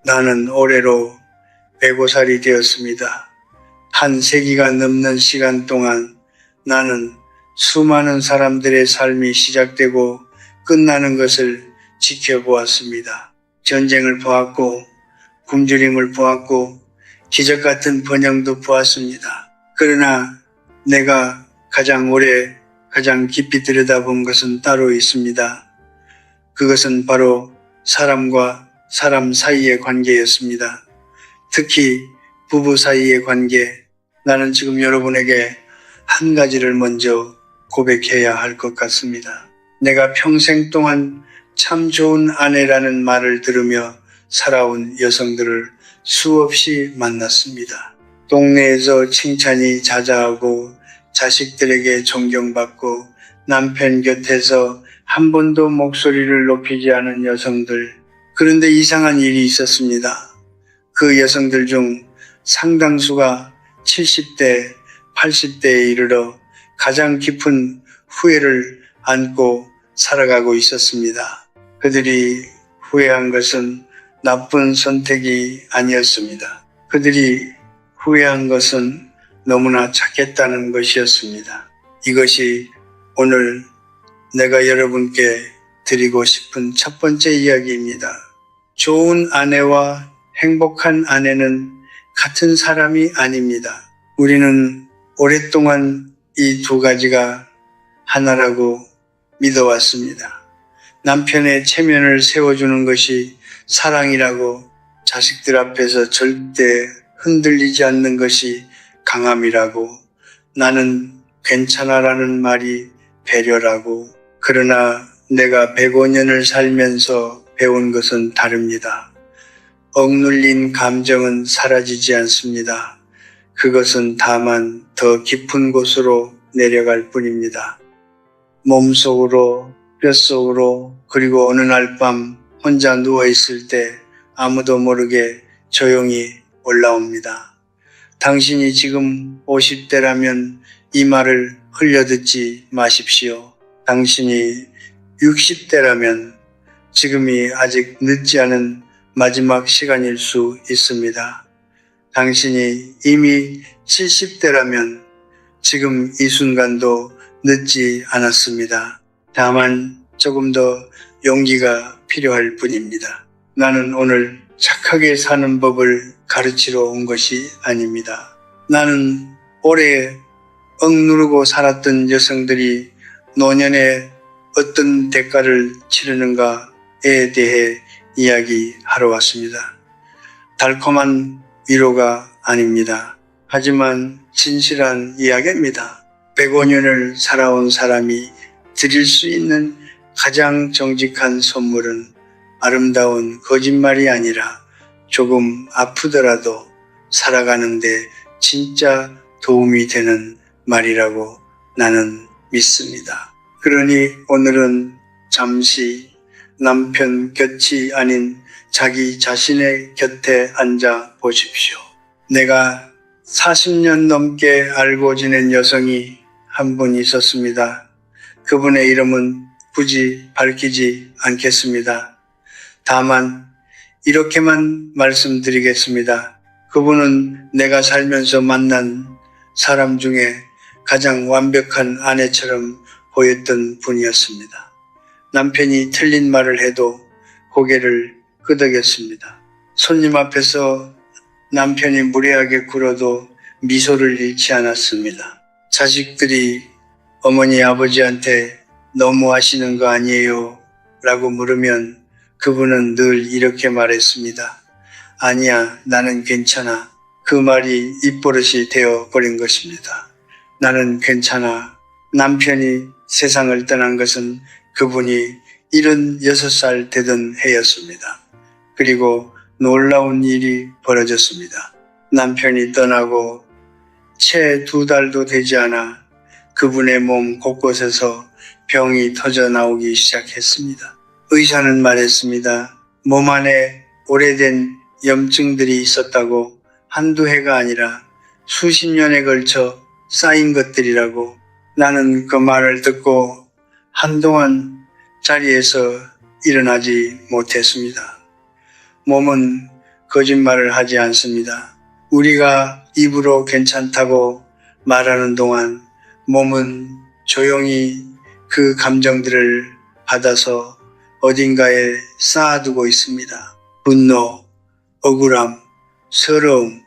나는 올해로 105살이 되었습니다. 한 세기가 넘는 시간 동안 나는 수많은 사람들의 삶이 시작되고 끝나는 것을 지켜보았습니다. 전쟁을 보았고 굶주림을 보았고 기적 같은 번영도 보았습니다. 그러나 내가 가장 오래 가장 깊이 들여다본 것은 따로 있습니다. 그것은 바로 사람과 사람 사이의 관계였습니다. 특히 부부 사이의 관계. 나는 지금 여러분에게 한 가지를 먼저 고백해야 할 것 같습니다. 내가 평생 동안 참 좋은 아내라는 말을 들으며 살아온 여성들을 수없이 만났습니다. 동네에서 칭찬이 자자하고 자식들에게 존경받고 남편 곁에서 한 번도 목소리를 높이지 않은 여성들. 그런데 이상한 일이 있었습니다. 그 여성들 중 상당수가 70대, 80대에 이르러 가장 깊은 후회를 안고 살아가고 있었습니다. 그들이 후회한 것은 나쁜 선택이 아니었습니다. 그들이 후회한 것은 너무나 착했다는 것이었습니다. 이것이 오늘 내가 여러분께 드리고 싶은 첫 번째 이야기입니다. 좋은 아내와 행복한 아내는 같은 사람이 아닙니다. 우리는 오랫동안 이 두 가지가 하나라고 믿어왔습니다. 남편의 체면을 세워주는 것이 사랑이라고, 자식들 앞에서 절대 흔들리지 않는 것이 강함이라고, 나는 괜찮아라는 말이 배려라고. 그러나 내가 105년을 살면서 배운 것은 다릅니다. 억눌린 감정은 사라지지 않습니다. 그것은 다만 더 깊은 곳으로 내려갈 뿐입니다. 몸속으로, 뼛속으로, 그리고 어느 날 밤 혼자 누워있을 때 아무도 모르게 조용히 올라옵니다. 당신이 지금 50대라면 이 말을 흘려듣지 마십시오. 당신이 60대라면 지금이 아직 늦지 않은 마지막 시간일 수 있습니다. 당신이 이미 70대라면 지금 이 순간도 늦지 않았습니다. 다만 조금 더 용기가 필요할 뿐입니다. 나는 오늘 착하게 사는 법을 가르치러 온 것이 아닙니다. 나는 오래 억누르고 살았던 여성들이 노년에 어떤 대가를 치르는가에 대해 이야기하러 왔습니다. 달콤한 위로가 아닙니다. 하지만 진실한 이야기입니다. 105년을 살아온 사람이 드릴 수 있는 가장 정직한 선물은 아름다운 거짓말이 아니라 조금 아프더라도 살아가는데 진짜 도움이 되는 말이라고 나는 믿습니다. 그러니 오늘은 잠시 남편 곁이 아닌 자기 자신의 곁에 앉아 보십시오. 내가 40년 넘게 알고 지낸 여성이 한 분 있었습니다. 그분의 이름은 굳이 밝히지 않겠습니다. 다만 이렇게만 말씀드리겠습니다. 그분은 내가 살면서 만난 사람 중에 가장 완벽한 아내처럼 보였던 분이었습니다. 남편이 틀린 말을 해도 고개를 끄덕였습니다. 손님 앞에서 남편이 무례하게 굴어도 미소를 잃지 않았습니다. 자식들이 어머니 아버지한테 너무하시는 거 아니에요? 라고 물으면 그분은 늘 이렇게 말했습니다. 아니야, 나는 괜찮아. 그 말이 입버릇이 되어버린 것입니다. 나는 괜찮아. 남편이 세상을 떠난 것은 그분이 76살 되던 해였습니다. 그리고 놀라운 일이 벌어졌습니다. 남편이 떠나고 채 2달도 되지 않아 그분의 몸 곳곳에서 병이 터져 나오기 시작했습니다. 의사는 말했습니다. 몸 안에 오래된 염증들이 있었다고, 한두 해가 아니라 수십 년에 걸쳐 쌓인 것들이라고. 나는 그 말을 듣고 한동안 자리에서 일어나지 못했습니다. 몸은 거짓말을 하지 않습니다. 우리가 입으로 괜찮다고 말하는 동안 몸은 조용히 그 감정들을 받아서 어딘가에 쌓아두고 있습니다. 분노, 억울함, 서러움,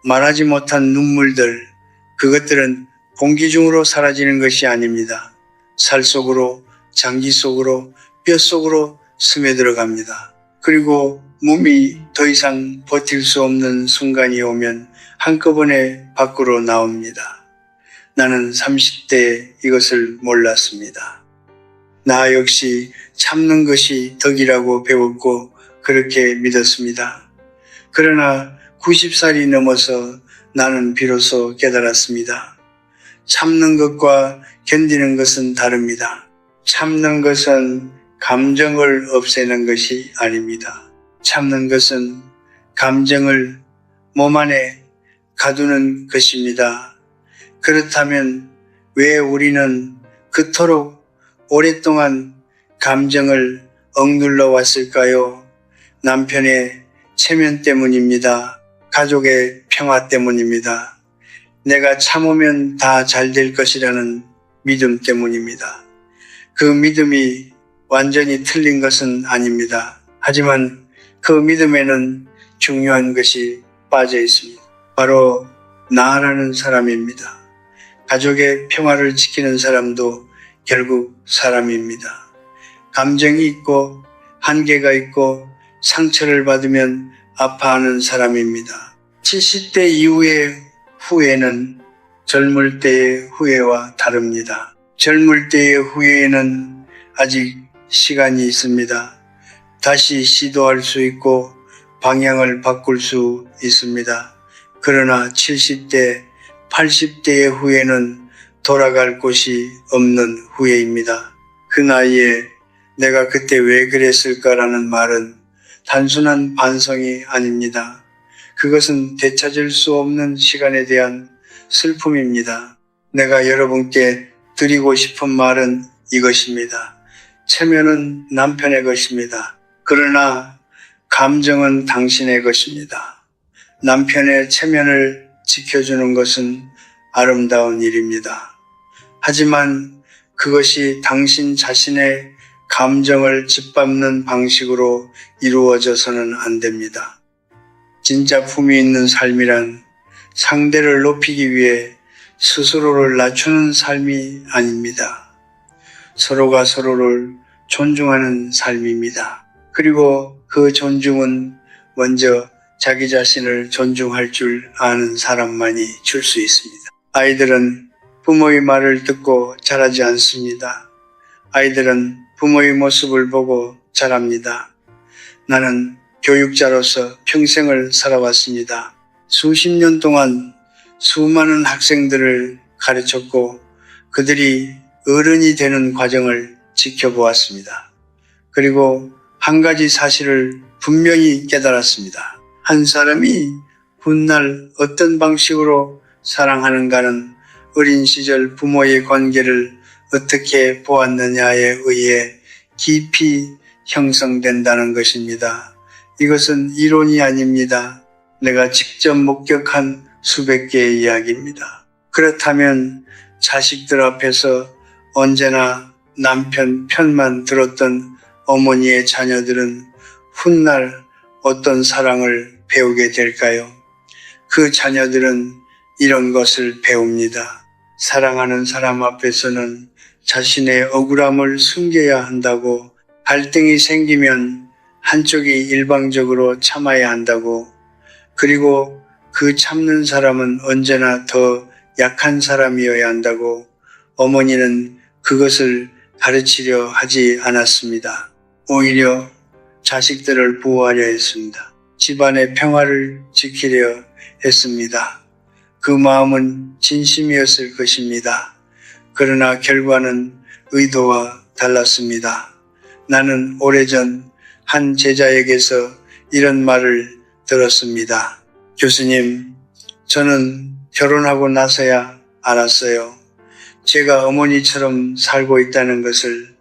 말하지 못한 눈물들, 그것들은 공기 중으로 사라지는 것이 아닙니다. 살 속으로, 장기 속으로, 뼈 속으로 스며들어 갑니다. 그리고 몸이 더 이상 버틸 수 없는 순간이 오면 한꺼번에 밖으로 나옵니다. 나는 30대에 이것을 몰랐습니다. 나 역시 참는 것이 덕이라고 배웠고 그렇게 믿었습니다. 그러나 90살이 넘어서 나는 비로소 깨달았습니다. 참는 것과 견디는 것은 다릅니다. 참는 것은 감정을 없애는 것이 아닙니다. 참는 것은 감정을 몸 안에 가두는 것입니다. 그렇다면 왜 우리는 그토록 오랫동안 감정을 억눌러 왔을까요? 남편의 체면 때문입니다. 가족의 평화 때문입니다. 내가 참으면 다 잘 될 것이라는 믿음 때문입니다. 그 믿음이 완전히 틀린 것은 아닙니다. 하지만 그 믿음에는 중요한 것이 빠져 있습니다. 바로 나라는 사람입니다. 가족의 평화를 지키는 사람도 결국 사람입니다. 감정이 있고 한계가 있고 상처를 받으면 아파하는 사람입니다. 70대 이후의 후회는 젊을 때의 후회와 다릅니다. 젊을 때의 후회에는 아직 시간이 있습니다. 다시 시도할 수 있고 방향을 바꿀 수 있습니다. 그러나 70대, 80대의 후회는 돌아갈 곳이 없는 후회입니다. 그 나이에 내가 그때 왜 그랬을까라는 말은 단순한 반성이 아닙니다. 그것은 되찾을 수 없는 시간에 대한 슬픔입니다. 내가 여러분께 드리고 싶은 말은 이것입니다. 체면은 남편의 것입니다. 그러나 감정은 당신의 것입니다. 남편의 체면을 지켜주는 것은 아름다운 일입니다. 하지만 그것이 당신 자신의 감정을 짓밟는 방식으로 이루어져서는 안 됩니다. 진짜 품위 있는 삶이란 상대를 높이기 위해 스스로를 낮추는 삶이 아닙니다. 서로가 서로를 존중하는 삶입니다. 그리고 그 존중은 먼저 자기 자신을 존중할 줄 아는 사람만이 줄 수 있습니다. 아이들은 부모의 말을 듣고 자라지 않습니다. 아이들은 부모의 모습을 보고 자랍니다. 나는 교육자로서 평생을 살아왔습니다. 수십 년 동안 수많은 학생들을 가르쳤고 그들이 어른이 되는 과정을 지켜보았습니다. 그리고 한 가지 사실을 분명히 깨달았습니다. 한 사람이 훗날 어떤 방식으로 사랑하는가는 어린 시절 부모의 관계를 어떻게 보았느냐에 의해 깊이 형성된다는 것입니다. 이것은 이론이 아닙니다. 내가 직접 목격한 수백 개의 이야기입니다. 그렇다면 자식들 앞에서 언제나 남편 편만 들었던 어머니의 자녀들은 훗날 어떤 사랑을 배우게 될까요? 그 자녀들은 이런 것을 배웁니다. 사랑하는 사람 앞에서는 자신의 억울함을 숨겨야 한다고, 갈등이 생기면 한쪽이 일방적으로 참아야 한다고, 그리고 그 참는 사람은 언제나 더 약한 사람이어야 한다고 어머니는 그것을 가르치려 하지 않았습니다. 오히려 자식들을 보호하려 했습니다. 집안의 평화를 지키려 했습니다. 그 마음은 진심이었을 것입니다. 그러나 결과는 의도와 달랐습니다. 나는 오래전 한 제자에게서 이런 말을 들었습니다. 교수님, 저는 결혼하고 나서야 알았어요. 제가 어머니처럼 살고 있다는 것을.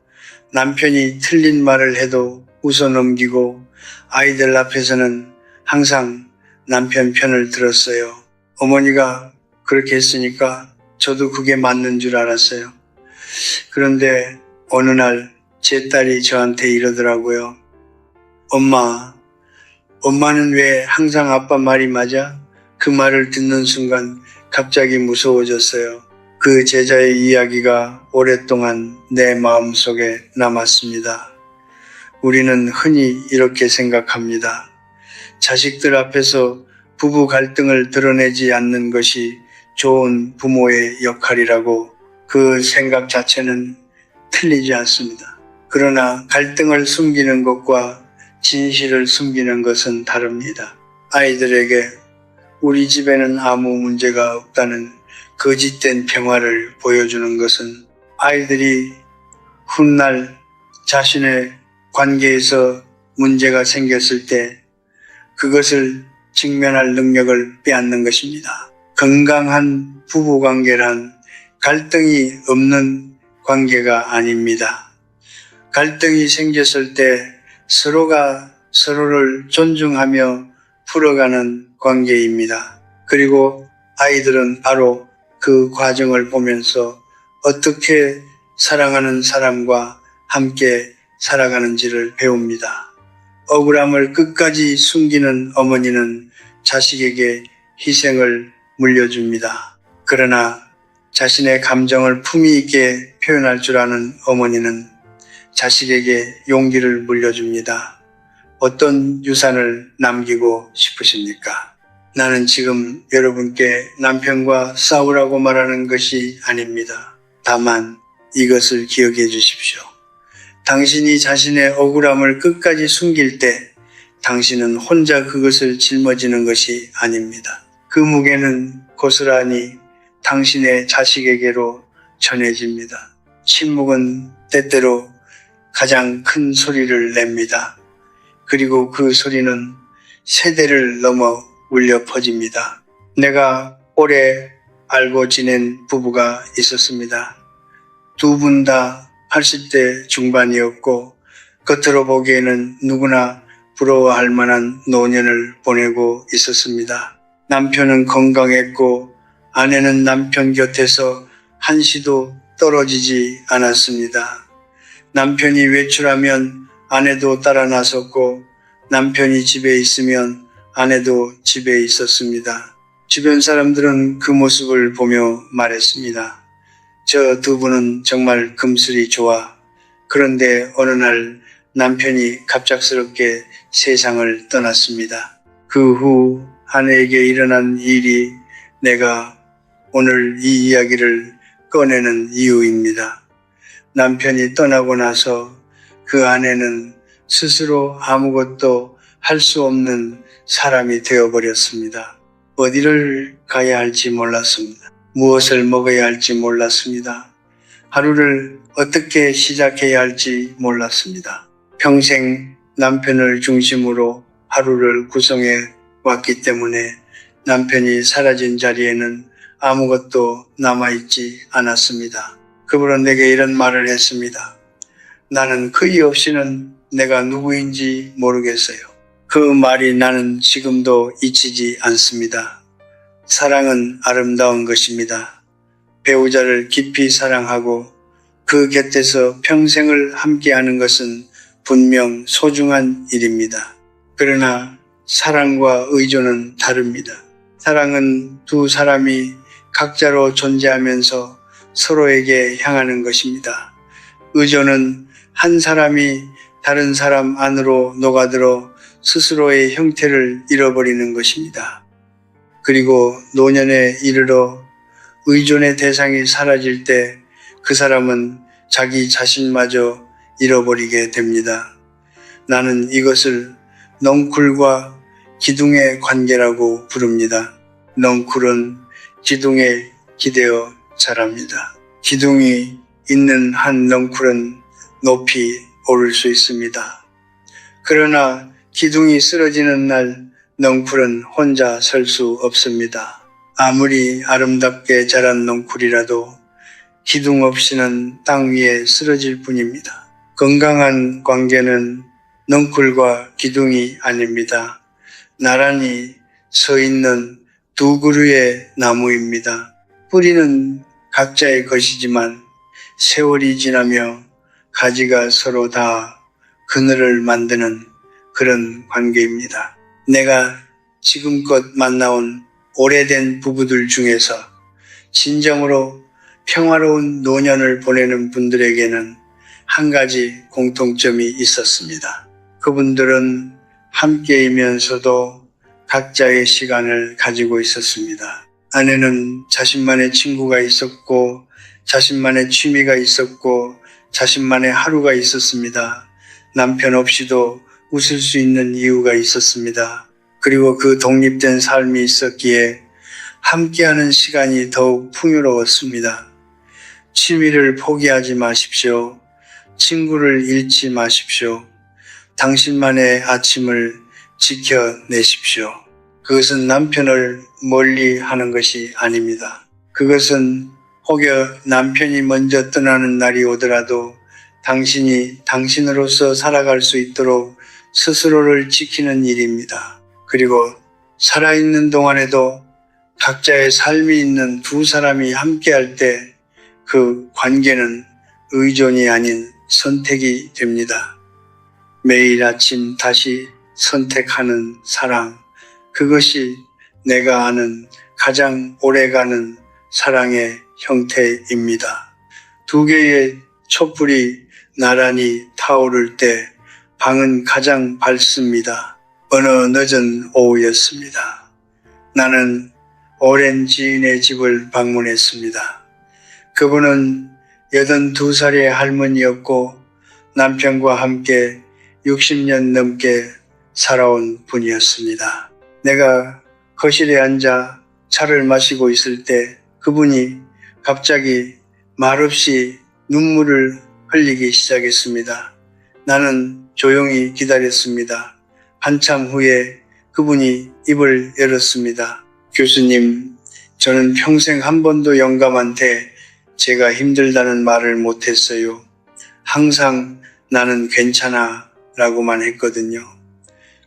남편이 틀린 말을 해도 웃어넘기고 아이들 앞에서는 항상 남편 편을 들었어요. 어머니가 그렇게 했으니까 저도 그게 맞는 줄 알았어요. 그런데 어느 날 제 딸이 저한테 이러더라고요. 엄마는 왜 항상 아빠 말이 맞아? 그 말을 듣는 순간 갑자기 무서워졌어요. 그 제자의 이야기가 오랫동안 내 마음속에 남았습니다. 우리는 흔히 이렇게 생각합니다. 자식들 앞에서 부부 갈등을 드러내지 않는 것이 좋은 부모의 역할이라고. 그 생각 자체는 틀리지 않습니다. 그러나 갈등을 숨기는 것과 진실을 숨기는 것은 다릅니다. 아이들에게 우리 집에는 아무 문제가 없다는 거짓된 평화를 보여주는 것은 아이들이 훗날 자신의 관계에서 문제가 생겼을 때 그것을 직면할 능력을 빼앗는 것입니다. 건강한 부부관계란 갈등이 없는 관계가 아닙니다. 갈등이 생겼을 때 서로가 서로를 존중하며 풀어가는 관계입니다. 그리고 아이들은 바로 그 과정을 보면서 어떻게 사랑하는 사람과 함께 살아가는지를 배웁니다. 억울함을 끝까지 숨기는 어머니는 자식에게 희생을 물려줍니다. 그러나 자신의 감정을 품위 있게 표현할 줄 아는 어머니는 자식에게 용기를 물려줍니다. 어떤 유산을 남기고 싶으십니까? 나는 지금 여러분께 남편과 싸우라고 말하는 것이 아닙니다. 다만 이것을 기억해 주십시오. 당신이 자신의 억울함을 끝까지 숨길 때 당신은 혼자 그것을 짊어지는 것이 아닙니다. 그 무게는 고스란히 당신의 자식에게로 전해집니다. 침묵은 때때로 가장 큰 소리를 냅니다. 그리고 그 소리는 세대를 넘어 울려 퍼집니다. 내가 오래 알고 지낸 부부가 있었습니다. 두 분 다 80대 중반이었고 겉으로 보기에는 누구나 부러워할 만한 노년을 보내고 있었습니다. 남편은 건강했고 아내는 남편 곁에서 한시도 떨어지지 않았습니다. 남편이 외출하면 아내도 따라 나섰고 남편이 집에 있으면 아내도 집에 있었습니다. 주변 사람들은 그 모습을 보며 말했습니다. 저 두 분은 정말 금슬이 좋아. 그런데 어느 날 남편이 갑작스럽게 세상을 떠났습니다. 그 후 아내에게 일어난 일이 내가 오늘 이 이야기를 꺼내는 이유입니다. 남편이 떠나고 나서 그 아내는 스스로 아무것도 할 수 없는 사람이 되어버렸습니다. 어디를 가야 할지 몰랐습니다. 무엇을 먹어야 할지 몰랐습니다. 하루를 어떻게 시작해야 할지 몰랐습니다. 평생 남편을 중심으로 하루를 구성해 왔기 때문에 남편이 사라진 자리에는 아무것도 남아있지 않았습니다. 그분은 내게 이런 말을 했습니다. 나는 그이 없이는 내가 누구인지 모르겠어요. 그 말이 나는 지금도 잊히지 않습니다. 사랑은 아름다운 것입니다. 배우자를 깊이 사랑하고 그 곁에서 평생을 함께하는 것은 분명 소중한 일입니다. 그러나 사랑과 의존은 다릅니다. 사랑은 두 사람이 각자로 존재하면서 서로에게 향하는 것입니다. 의존은 한 사람이 다른 사람 안으로 녹아들어 스스로의 형태를 잃어버리는 것입니다. 그리고 노년에 이르러 의존의 대상이 사라질 때 그 사람은 자기 자신마저 잃어버리게 됩니다. 나는 이것을 넝쿨과 기둥의 관계라고 부릅니다. 넝쿨은 기둥에 기대어 자랍니다. 기둥이 있는 한 넝쿨은 높이 오를 수 있습니다. 그러나 기둥이 쓰러지는 날 넝쿨은 혼자 설 수 없습니다. 아무리 아름답게 자란 넝쿨이라도 기둥 없이는 땅 위에 쓰러질 뿐입니다. 건강한 관계는 넝쿨과 기둥이 아닙니다. 나란히 서 있는 두 그루의 나무입니다. 뿌리는 각자의 것이지만 세월이 지나며 가지가 서로 다 그늘을 만드는 그런 관계입니다. 내가 지금껏 만나온 오래된 부부들 중에서 진정으로 평화로운 노년을 보내는 분들에게는 한 가지 공통점이 있었습니다. 그분들은 함께이면서도 각자의 시간을 가지고 있었습니다. 아내는 자신만의 친구가 있었고, 자신만의 취미가 있었고, 자신만의 하루가 있었습니다. 남편 없이도 웃을 수 있는 이유가 있었습니다. 그리고 그 독립된 삶이 있었기에 함께하는 시간이 더욱 풍요로웠습니다. 취미를 포기하지 마십시오. 친구를 잃지 마십시오. 당신만의 아침을 지켜내십시오. 그것은 남편을 멀리 하는 것이 아닙니다. 그것은 혹여 남편이 먼저 떠나는 날이 오더라도 당신이 당신으로서 살아갈 수 있도록 스스로를 지키는 일입니다. 그리고 살아있는 동안에도 각자의 삶이 있는 두 사람이 함께할 때 그 관계는 의존이 아닌 선택이 됩니다. 매일 아침 다시 선택하는 사랑, 그것이 내가 아는 가장 오래가는 사랑의 형태입니다. 두 개의 촛불이 나란히 타오를 때 방은 가장 밝습니다. 어느 늦은 오후였습니다. 나는 오랜 지인의 집을 방문했습니다. 그분은 82살의 할머니였고 남편과 함께 60년 넘게 살아온 분이었습니다. 내가 거실에 앉아 차를 마시고 있을 때 그분이 갑자기 말없이 눈물을 흘리기 시작했습니다. 나는 조용히 기다렸습니다. 한참 후에 그분이 입을 열었습니다. 교수님, 저는 평생 한 번도 영감한테 제가 힘들다는 말을 못했어요. 항상 나는 괜찮아 라고만 했거든요.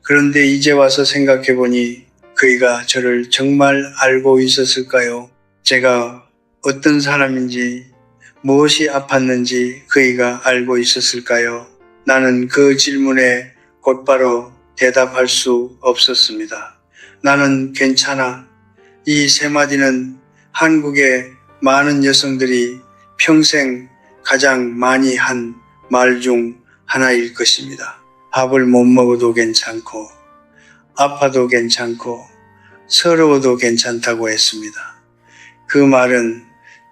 그런데 이제 와서 생각해보니 그이가 저를 정말 알고 있었을까요? 제가 어떤 사람인지 무엇이 아팠는지 그이가 알고 있었을까요? 나는 그 질문에 곧바로 대답할 수 없었습니다. 나는 괜찮아. 이 세 마디는 한국의 많은 여성들이 평생 가장 많이 한 말 중 하나일 것입니다. 밥을 못 먹어도 괜찮고, 아파도 괜찮고, 서러워도 괜찮다고 했습니다. 그 말은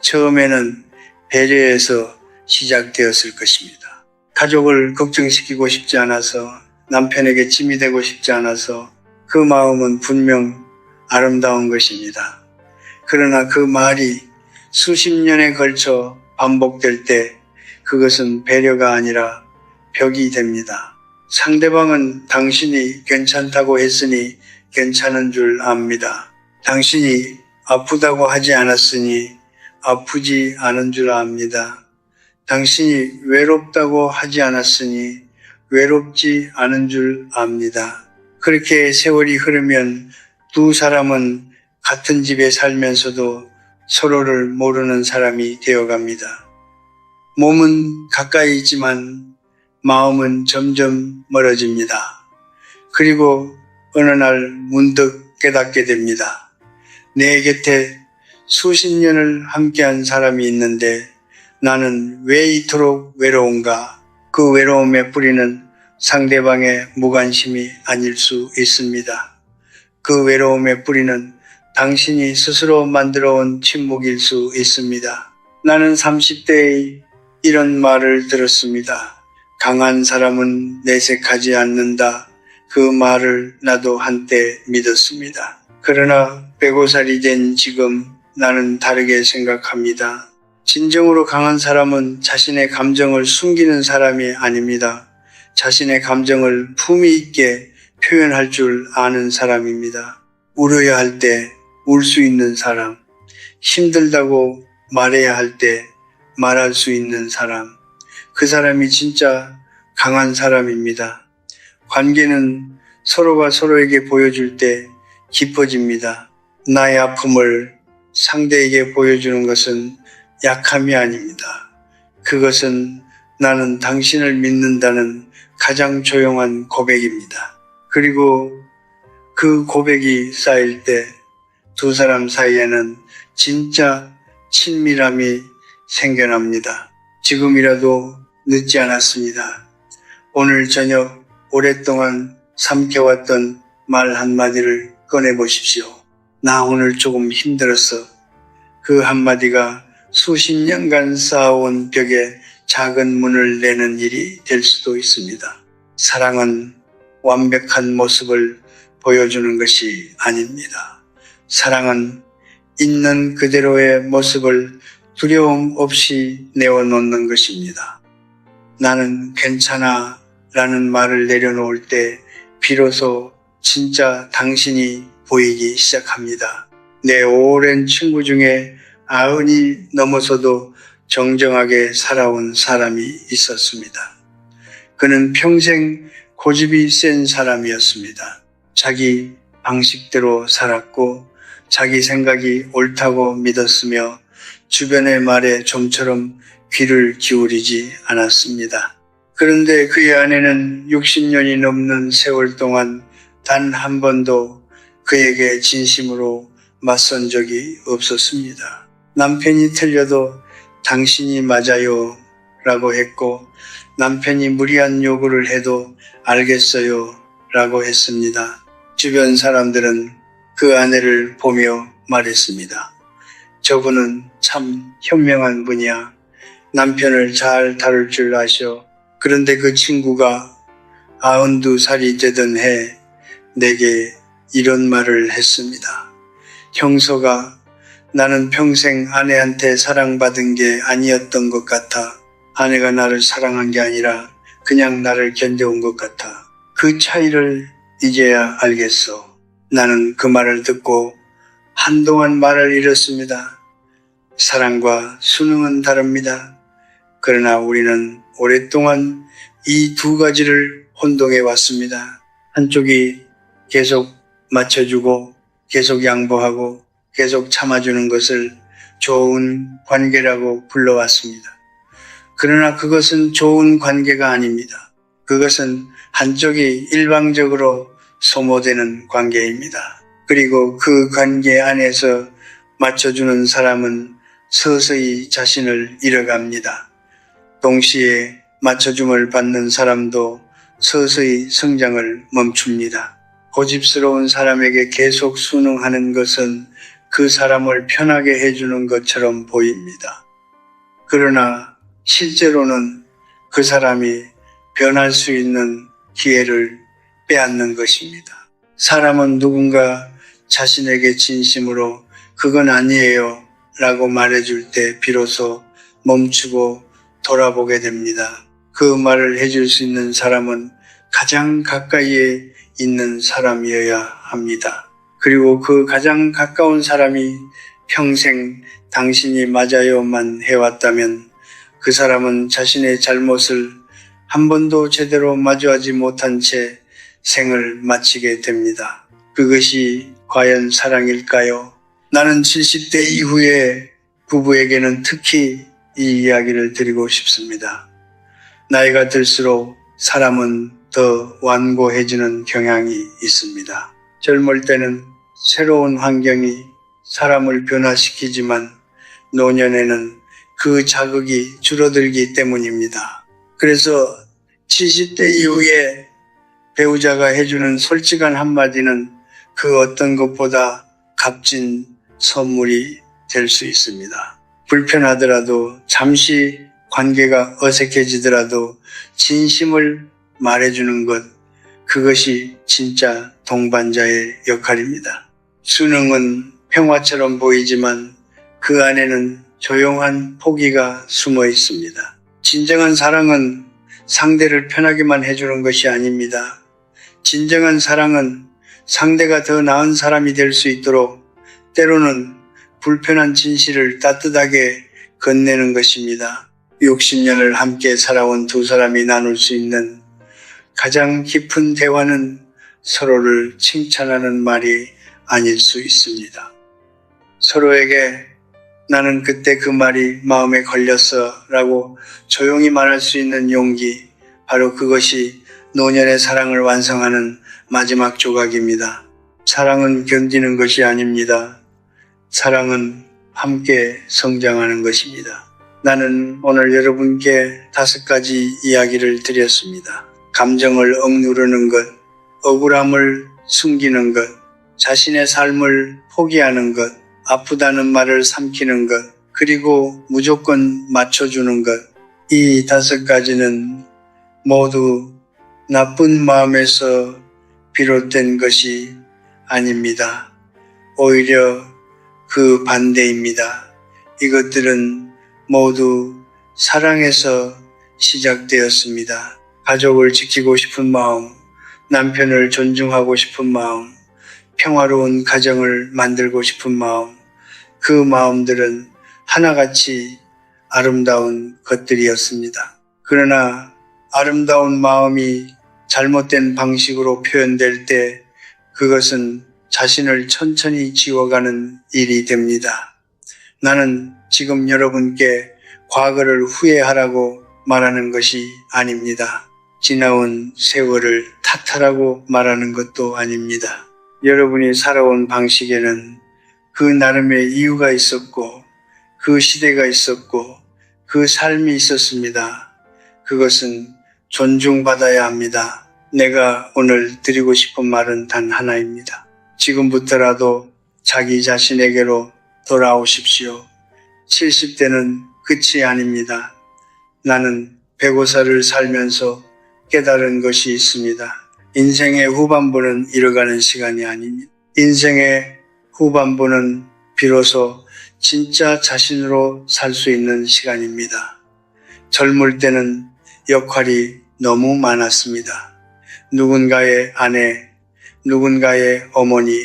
처음에는 배려에서 시작되었을 것입니다. 가족을 걱정시키고 싶지 않아서, 남편에게 짐이 되고 싶지 않아서 그 마음은 분명 아름다운 것입니다. 그러나 그 말이 수십 년에 걸쳐 반복될 때 그것은 배려가 아니라 벽이 됩니다. 상대방은 당신이 괜찮다고 했으니 괜찮은 줄 압니다. 당신이 아프다고 하지 않았으니 아프지 않은 줄 압니다. 당신이 외롭다고 하지 않았으니 외롭지 않은 줄 압니다. 그렇게 세월이 흐르면 두 사람은 같은 집에 살면서도 서로를 모르는 사람이 되어갑니다. 몸은 가까이 있지만 마음은 점점 멀어집니다. 그리고 어느 날 문득 깨닫게 됩니다. 내 곁에 수십 년을 함께한 사람이 있는데 나는 왜 이토록 외로운가? 그 외로움의 뿌리는 상대방의 무관심이 아닐 수 있습니다. 그 외로움의 뿌리는 당신이 스스로 만들어온 침묵일 수 있습니다. 나는 30대의 이런 말을 들었습니다. 강한 사람은 내색하지 않는다. 그 말을 나도 한때 믿었습니다. 그러나 105살이 된 지금 나는 다르게 생각합니다. 진정으로 강한 사람은 자신의 감정을 숨기는 사람이 아닙니다. 자신의 감정을 품위 있게 표현할 줄 아는 사람입니다. 울어야 할 때 울 수 있는 사람, 힘들다고 말해야 할 때 말할 수 있는 사람, 그 사람이 진짜 강한 사람입니다. 관계는 서로가 서로에게 보여줄 때 깊어집니다. 나의 아픔을 상대에게 보여주는 것은 약함이 아닙니다. 그것은 나는 당신을 믿는다는 가장 조용한 고백입니다. 그리고 그 고백이 쌓일 때 두 사람 사이에는 진짜 친밀함이 생겨납니다. 지금이라도 늦지 않았습니다. 오늘 저녁 오랫동안 삼켜왔던 말 한마디를 꺼내보십시오. 나 오늘 조금 힘들었어. 그 한마디가 수십 년간 쌓아온 벽에 작은 문을 내는 일이 될 수도 있습니다. 사랑은 완벽한 모습을 보여주는 것이 아닙니다. 사랑은 있는 그대로의 모습을 두려움 없이 내어놓는 것입니다. 나는 괜찮아 라는 말을 내려놓을 때 비로소 진짜 당신이 보이기 시작합니다. 내 오랜 친구 중에 90이 넘어서도 정정하게 살아온 사람이 있었습니다. 그는 평생 고집이 센 사람이었습니다. 자기 방식대로 살았고 자기 생각이 옳다고 믿었으며 주변의 말에 좀처럼 귀를 기울이지 않았습니다. 그런데 그의 아내는 60년이 넘는 세월 동안 단 한 번도 그에게 진심으로 맞선 적이 없었습니다. 남편이 틀려도 당신이 맞아요 라고 했고 남편이 무리한 요구를 해도 알겠어요 라고 했습니다. 주변 사람들은 그 아내를 보며 말했습니다. 저분은 참 현명한 분이야. 남편을 잘 다룰 줄 아셔. 그런데 그 친구가 92살이 되던 해 내게 이런 말을 했습니다. 형서가 나는 평생 아내한테 사랑받은 게 아니었던 것 같아. 아내가 나를 사랑한 게 아니라 그냥 나를 견뎌온 것 같아. 그 차이를 이제야 알겠어. 나는 그 말을 듣고 한동안 말을 잃었습니다. 사랑과 수능은 다릅니다. 그러나 우리는 오랫동안 이 두 가지를 혼동해 왔습니다. 한쪽이 계속 맞춰주고 계속 양보하고 계속 참아주는 것을 좋은 관계라고 불러왔습니다. 그러나 그것은 좋은 관계가 아닙니다. 그것은 한쪽이 일방적으로 소모되는 관계입니다. 그리고 그 관계 안에서 맞춰주는 사람은 서서히 자신을 잃어갑니다. 동시에 맞춰줌을 받는 사람도 서서히 성장을 멈춥니다. 고집스러운 사람에게 계속 순응하는 것은 그 사람을 편하게 해주는 것처럼 보입니다. 그러나 실제로는 그 사람이 변할 수 있는 기회를 빼앗는 것입니다. 사람은 누군가 자신에게 진심으로 그건 아니에요 라고 말해줄 때 비로소 멈추고 돌아보게 됩니다. 그 말을 해줄 수 있는 사람은 가장 가까이에 있는 사람이어야 합니다. 그리고 그 가장 가까운 사람이 평생 당신이 맞아요만 해왔다면 그 사람은 자신의 잘못을 한 번도 제대로 마주하지 못한 채 생을 마치게 됩니다. 그것이 과연 사랑일까요? 나는 70대 이후에 부부에게는 특히 이 이야기를 드리고 싶습니다. 나이가 들수록 사람은 더 완고해지는 경향이 있습니다. 젊을 때는 새로운 환경이 사람을 변화시키지만 노년에는 그 자극이 줄어들기 때문입니다. 그래서 70대 이후에 배우자가 해주는 솔직한 한마디는 그 어떤 것보다 값진 선물이 될 수 있습니다. 불편하더라도 잠시 관계가 어색해지더라도 진심을 말해주는 것, 그것이 진짜 동반자의 역할입니다. 수능은 평화처럼 보이지만 그 안에는 조용한 포기가 숨어 있습니다. 진정한 사랑은 상대를 편하게만 해주는 것이 아닙니다. 진정한 사랑은 상대가 더 나은 사람이 될 수 있도록 때로는 불편한 진실을 따뜻하게 건네는 것입니다. 60년을 함께 살아온 두 사람이 나눌 수 있는 가장 깊은 대화는 서로를 칭찬하는 말이 아닐 수 있습니다. 서로에게 나는 그때 그 말이 마음에 걸렸어 라고 조용히 말할 수 있는 용기, 바로 그것이 노년의 사랑을 완성하는 마지막 조각입니다. 사랑은 견디는 것이 아닙니다. 사랑은 함께 성장하는 것입니다. 나는 오늘 여러분께 5가지 이야기를 드렸습니다. 감정을 억누르는 것, 억울함을 숨기는 것, 자신의 삶을 포기하는 것, 아프다는 말을 삼키는 것, 그리고 무조건 맞춰주는 것. 이 5가지는 모두 나쁜 마음에서 비롯된 것이 아닙니다. 오히려 그 반대입니다. 이것들은 모두 사랑에서 시작되었습니다. 가족을 지키고 싶은 마음, 남편을 존중하고 싶은 마음, 평화로운 가정을 만들고 싶은 마음, 그 마음들은 하나같이 아름다운 것들이었습니다. 그러나 아름다운 마음이 잘못된 방식으로 표현될 때 그것은 자신을 천천히 지워가는 일이 됩니다. 나는 지금 여러분께 과거를 후회하라고 말하는 것이 아닙니다. 지나온 세월을 탓하라고 말하는 것도 아닙니다. 여러분이 살아온 방식에는 그 나름의 이유가 있었고, 그 시대가 있었고, 그 삶이 있었습니다. 그것은 존중받아야 합니다. 내가 오늘 드리고 싶은 말은 단 하나입니다. 지금부터라도 자기 자신에게로 돌아오십시오. 70대는 끝이 아닙니다. 나는 105살을 살면서 깨달은 것이 있습니다. 인생의 후반부는 잃어가는 시간이 아닙니다. 인생의 후반부는 비로소 진짜 자신으로 살 수 있는 시간입니다. 젊을 때는 역할이 너무 많았습니다. 누군가의 아내, 누군가의 어머니,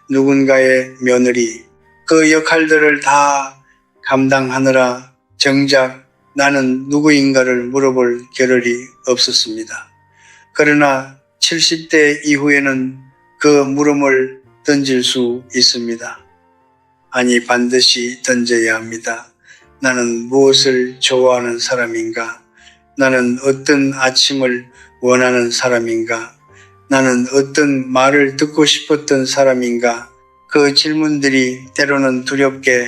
누군가의 며느리, 그 역할들을 다 감당하느라 정작 나는 누구인가를 물어볼 겨를이 없었습니다. 그러나 70대 이후에는 그 물음을 던질 수 있습니다. 아니, 반드시 던져야 합니다. 나는 무엇을 좋아하는 사람인가? 나는 어떤 아침을 원하는 사람인가? 나는 어떤 말을 듣고 싶었던 사람인가? 그 질문들이 때로는 두렵게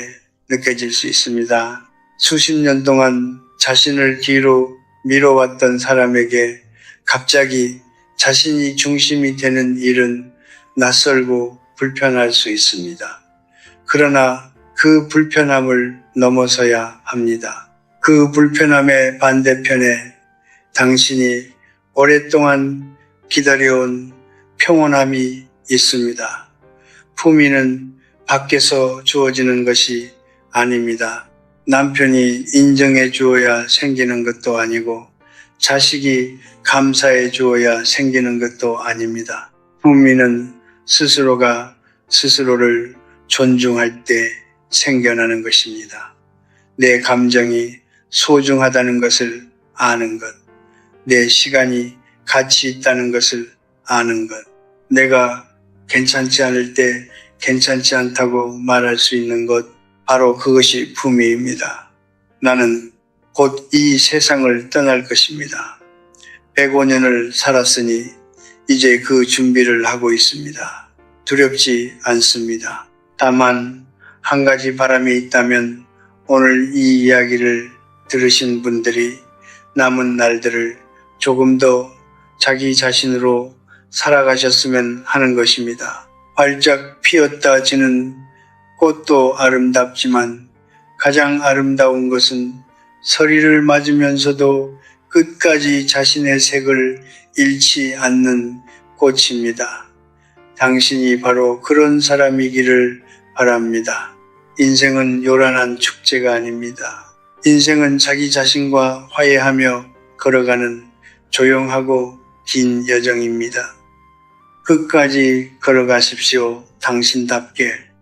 느껴질 수 있습니다. 수십 년 동안 자신을 뒤로 밀어왔던 사람에게 갑자기 자신이 중심이 되는 일은 낯설고 불편할 수 있습니다. 그러나 그 불편함을 넘어서야 합니다. 그 불편함의 반대편에 당신이 오랫동안 기다려온 평온함이 있습니다. 품위는 밖에서 주어지는 것이 아닙니다. 남편이 인정해 주어야 생기는 것도 아니고 자식이 감사해 주어야 생기는 것도 아닙니다. 품위는 스스로가 스스로를 존중할 때 생겨나는 것입니다. 내 감정이 소중하다는 것을 아는 것, 내 시간이 가치 있다는 것을 아는 것, 내가 괜찮지 않을 때 괜찮지 않다고 말할 수 있는 것, 바로 그것이 품위입니다. 나는 곧 이 세상을 떠날 것입니다. 105년을 살았으니 이제 그 준비를 하고 있습니다. 두렵지 않습니다. 다만 한 가지 바람이 있다면 오늘 이 이야기를 들으신 분들이 남은 날들을 조금 더 자기 자신으로 살아가셨으면 하는 것입니다. 활짝 피었다 지는 꽃도 아름답지만 가장 아름다운 것은 서리를 맞으면서도 끝까지 자신의 색을 잃지 않는 꽃입니다. 당신이 바로 그런 사람이기를 바랍니다. 인생은 요란한 축제가 아닙니다. 인생은 자기 자신과 화해하며 걸어가는 조용하고 긴 여정입니다. 끝까지 걸어가십시오. 당신답게.